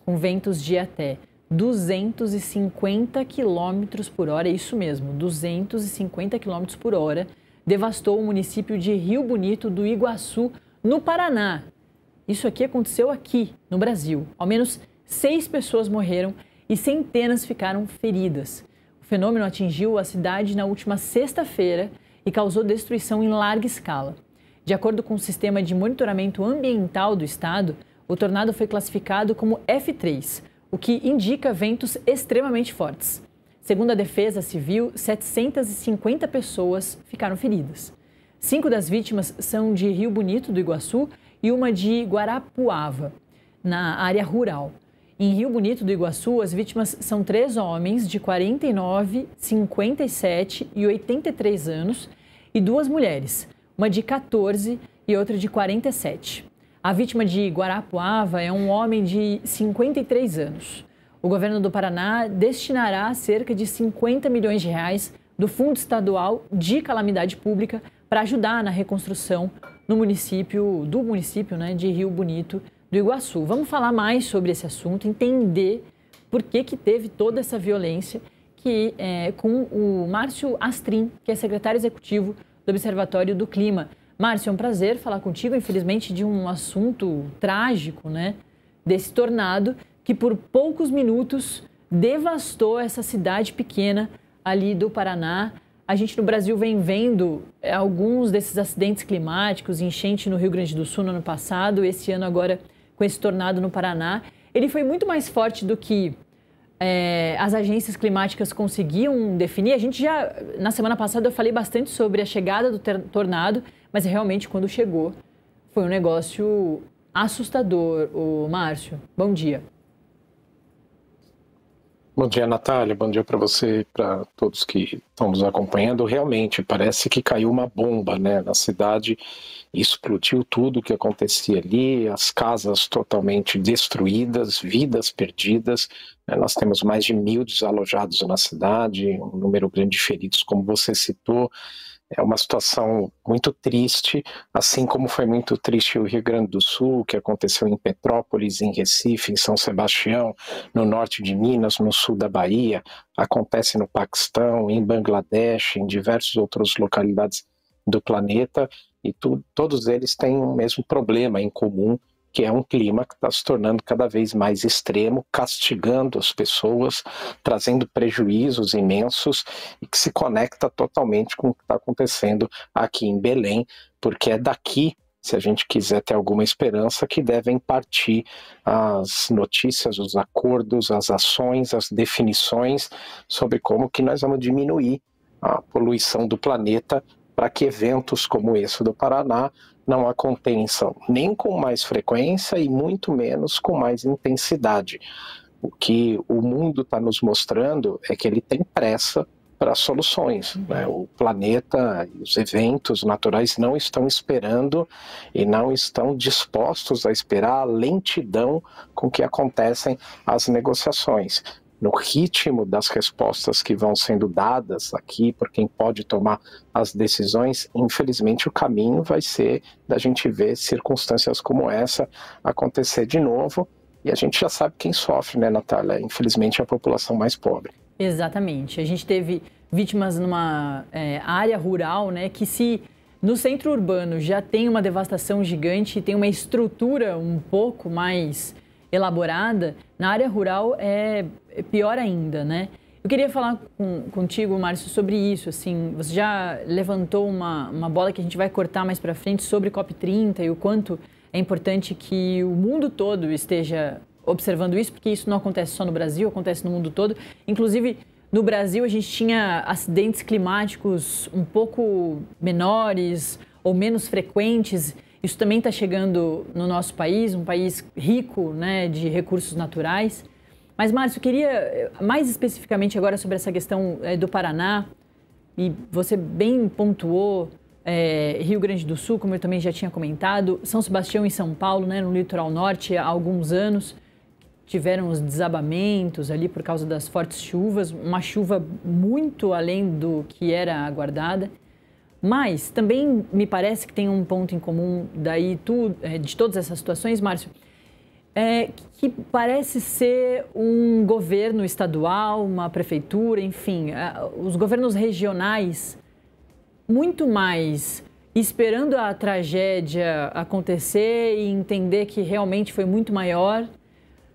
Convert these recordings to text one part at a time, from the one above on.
com ventos de até 250 km por hora, é isso mesmo, 250 km por hora, devastou o município de Rio Bonito do Iguaçu, no Paraná. Isso aqui aconteceu aqui, no Brasil. Ao menos 6 pessoas morreram e centenas ficaram feridas. O fenômeno atingiu a cidade na última sexta-feira e causou destruição em larga escala. De acordo com o Sistema de Monitoramento Ambiental do Estado, o tornado foi classificado como F3, o que indica ventos extremamente fortes. Segundo a Defesa Civil, 750 pessoas ficaram feridas. 5 das vítimas são de Rio Bonito do Iguaçu e uma de Guarapuava, na área rural. Em Rio Bonito do Iguaçu, as vítimas são 3 homens de 49, 57 e 83 anos e 2 mulheres, uma de 14 e outra de 47. A vítima de Guarapuava é um homem de 53 anos. O governo do Paraná destinará cerca de 50 milhões de reais do Fundo Estadual de Calamidade Pública para ajudar na reconstrução no município de Rio Bonito do Iguaçu. Vamos falar mais sobre esse assunto, entender por que teve toda essa violência com o Márcio Astrin, que é secretário executivo do Observatório do Clima. Márcio, é um prazer falar contigo, infelizmente, de um assunto trágico, né? Desse tornado que por poucos minutos devastou essa cidade pequena ali do Paraná. A gente no Brasil vem vendo alguns desses acidentes climáticos, enchente no Rio Grande do Sul no ano passado, esse ano agora com esse tornado no Paraná. Ele foi muito mais forte do que as agências climáticas conseguiam definir. A gente na semana passada eu falei bastante sobre a chegada do tornado, mas realmente quando chegou foi um negócio assustador. O Márcio, bom dia. Bom dia, Natália. Bom dia para você e para todos que estão nos acompanhando. Realmente, parece que caiu uma bomba, né, na cidade. Explodiu tudo o que acontecia ali, as casas totalmente destruídas, vidas perdidas. Nós temos mais de 1.000 desalojados na cidade, um número grande de feridos, como você citou. É uma situação muito triste, assim como foi muito triste o Rio Grande do Sul, que aconteceu em Petrópolis, em Recife, em São Sebastião, no norte de Minas, no sul da Bahia, acontece no Paquistão, em Bangladesh, em diversas outras localidades do planeta, e todos eles têm o mesmo problema em comum, que é um clima que está se tornando cada vez mais extremo, castigando as pessoas, trazendo prejuízos imensos e que se conecta totalmente com o que está acontecendo aqui em Belém, porque é daqui, se a gente quiser ter alguma esperança, que devem partir as notícias, os acordos, as ações, as definições sobre como que nós vamos diminuir a poluição do planeta para que eventos como esse do Paraná não aconteçam nem com mais frequência e muito menos com mais intensidade. O que o mundo está nos mostrando é que ele tem pressa para soluções, né? O planeta e os eventos naturais não estão esperando e não estão dispostos a esperar a lentidão com que acontecem as negociações. No ritmo das respostas que vão sendo dadas aqui por quem pode tomar as decisões, infelizmente o caminho vai ser da gente ver circunstâncias como essa acontecer de novo, e a gente já sabe quem sofre, né, Natália? Infelizmente a população mais pobre. Exatamente. A gente teve vítimas numa área rural, né, que se no centro urbano já tem uma devastação gigante, tem uma estrutura um pouco mais elaborada, na área rural é pior ainda, né? Eu queria falar contigo, Márcio, sobre isso. Assim, você já levantou uma bola que a gente vai cortar mais para frente sobre COP30 e o quanto é importante que o mundo todo esteja observando isso, porque isso não acontece só no Brasil, acontece no mundo todo. Inclusive, no Brasil, a gente tinha acidentes climáticos um pouco menores ou menos frequentes. Isso também está chegando no nosso país, um país rico, né, de recursos naturais. Mas, Márcio, eu queria mais especificamente agora sobre essa questão do Paraná, e você bem pontuou Rio Grande do Sul, como eu também já tinha comentado, São Sebastião e São Paulo, né, no litoral norte, há alguns anos, tiveram os desabamentos ali por causa das fortes chuvas, uma chuva muito além do que era aguardada. Mas também me parece que tem um ponto em comum de todas essas situações, Márcio. que parece ser um governo estadual, uma prefeitura, enfim, os governos regionais muito mais esperando a tragédia acontecer e entender que realmente foi muito maior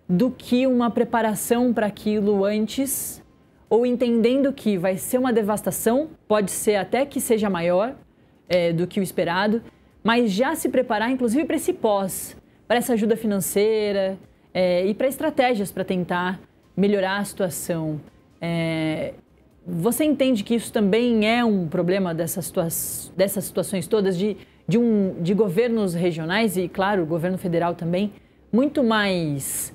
do que uma preparação para aquilo antes, ou entendendo que vai ser uma devastação, pode ser até que seja maior do que o esperado, mas já se preparar, inclusive, para esse pós, para essa ajuda financeira e para estratégias para tentar melhorar a situação. Você entende que isso também é um problema dessas situações todas de governos regionais e, claro, o governo federal também, muito mais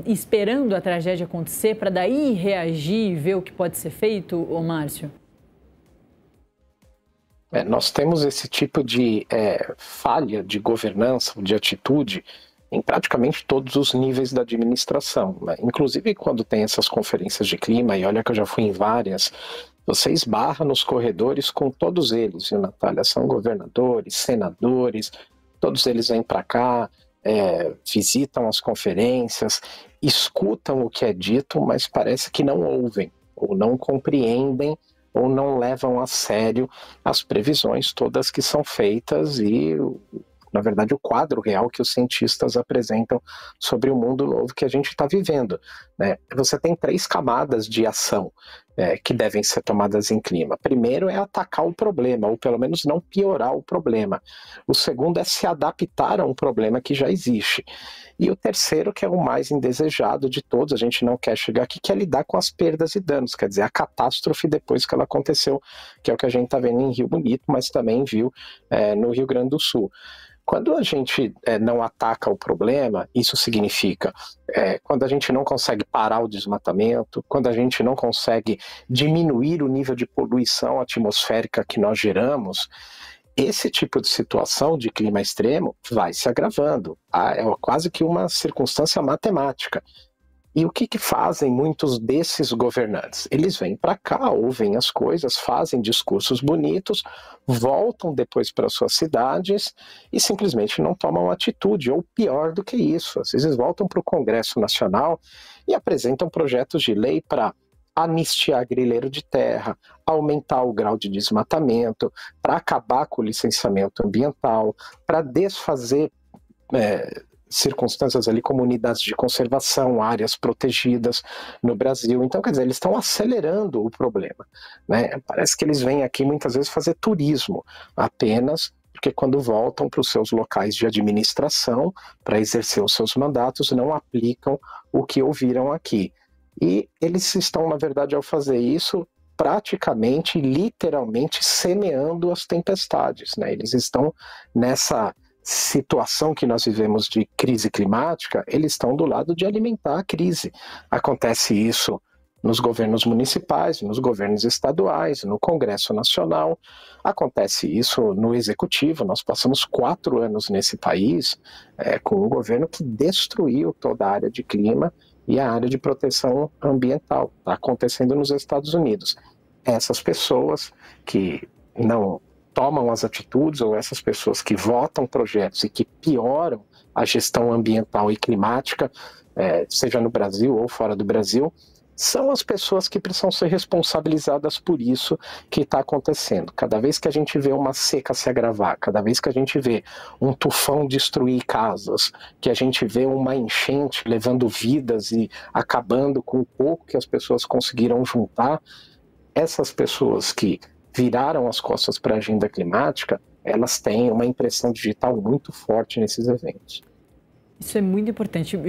esperando a tragédia acontecer para daí reagir e ver o que pode ser feito, ô Márcio? Nós temos esse tipo de falha de governança, de atitude, em praticamente todos os níveis da administração, né? Inclusive quando tem essas conferências de clima, e olha que eu já fui em várias, você esbarra nos corredores com todos eles, viu, Natália? São governadores, senadores, todos eles vêm para cá, visitam as conferências, escutam o que é dito, mas parece que não ouvem, ou não compreendem, ou não levam a sério as previsões todas que são feitas e, na verdade, o quadro real que os cientistas apresentam sobre o mundo novo que a gente está vivendo, né? Você tem 3 camadas de ação que devem ser tomadas em clima. Primeiro é atacar o problema, ou pelo menos não piorar o problema. O segundo é se adaptar a um problema que já existe. E o terceiro, que é o mais indesejado de todos, a gente não quer chegar aqui, que é lidar com as perdas e danos, quer dizer, a catástrofe depois que ela aconteceu, que é o que a gente está vendo em Rio Bonito, mas também viu no Rio Grande do Sul. Quando a gente não ataca o problema, isso significa quando a gente não consegue parar o desmatamento, quando a gente não consegue diminuir o nível de poluição atmosférica que nós geramos, esse tipo de situação de clima extremo vai se agravando. É quase que uma circunstância matemática. E o que fazem muitos desses governantes? Eles vêm para cá, ouvem as coisas, fazem discursos bonitos, voltam depois para suas cidades e simplesmente não tomam atitude, ou pior do que isso, às vezes voltam para o Congresso Nacional e apresentam projetos de lei para anistiar grileiro de terra, aumentar o grau de desmatamento, para acabar com o licenciamento ambiental, para desfazer circunstâncias ali como unidades de conservação, áreas protegidas no Brasil. Então, quer dizer, eles estão acelerando o problema, né? Parece que eles vêm aqui muitas vezes fazer turismo, apenas porque quando voltam para os seus locais de administração para exercer os seus mandatos, não aplicam o que ouviram aqui. E eles estão, na verdade, ao fazer isso, praticamente, literalmente, semeando as tempestades, né? Eles estão nessa situação que nós vivemos de crise climática, eles estão do lado de alimentar a crise. Acontece isso nos governos municipais, nos governos estaduais, no Congresso Nacional, acontece isso no Executivo. Nós passamos 4 anos nesse país com um governo que destruiu toda a área de clima e a área de proteção ambiental. Está acontecendo nos Estados Unidos. Essas pessoas que não tomam as atitudes, ou essas pessoas que votam projetos e que pioram a gestão ambiental e climática, seja no Brasil ou fora do Brasil, são as pessoas que precisam ser responsabilizadas por isso que está acontecendo. Cada vez que a gente vê uma seca se agravar, cada vez que a gente vê um tufão destruir casas, que a gente vê uma enchente levando vidas e acabando com o pouco que as pessoas conseguiram juntar, essas pessoas que viraram as costas para a agenda climática, elas têm uma impressão digital muito forte nesses eventos. Isso é muito importante.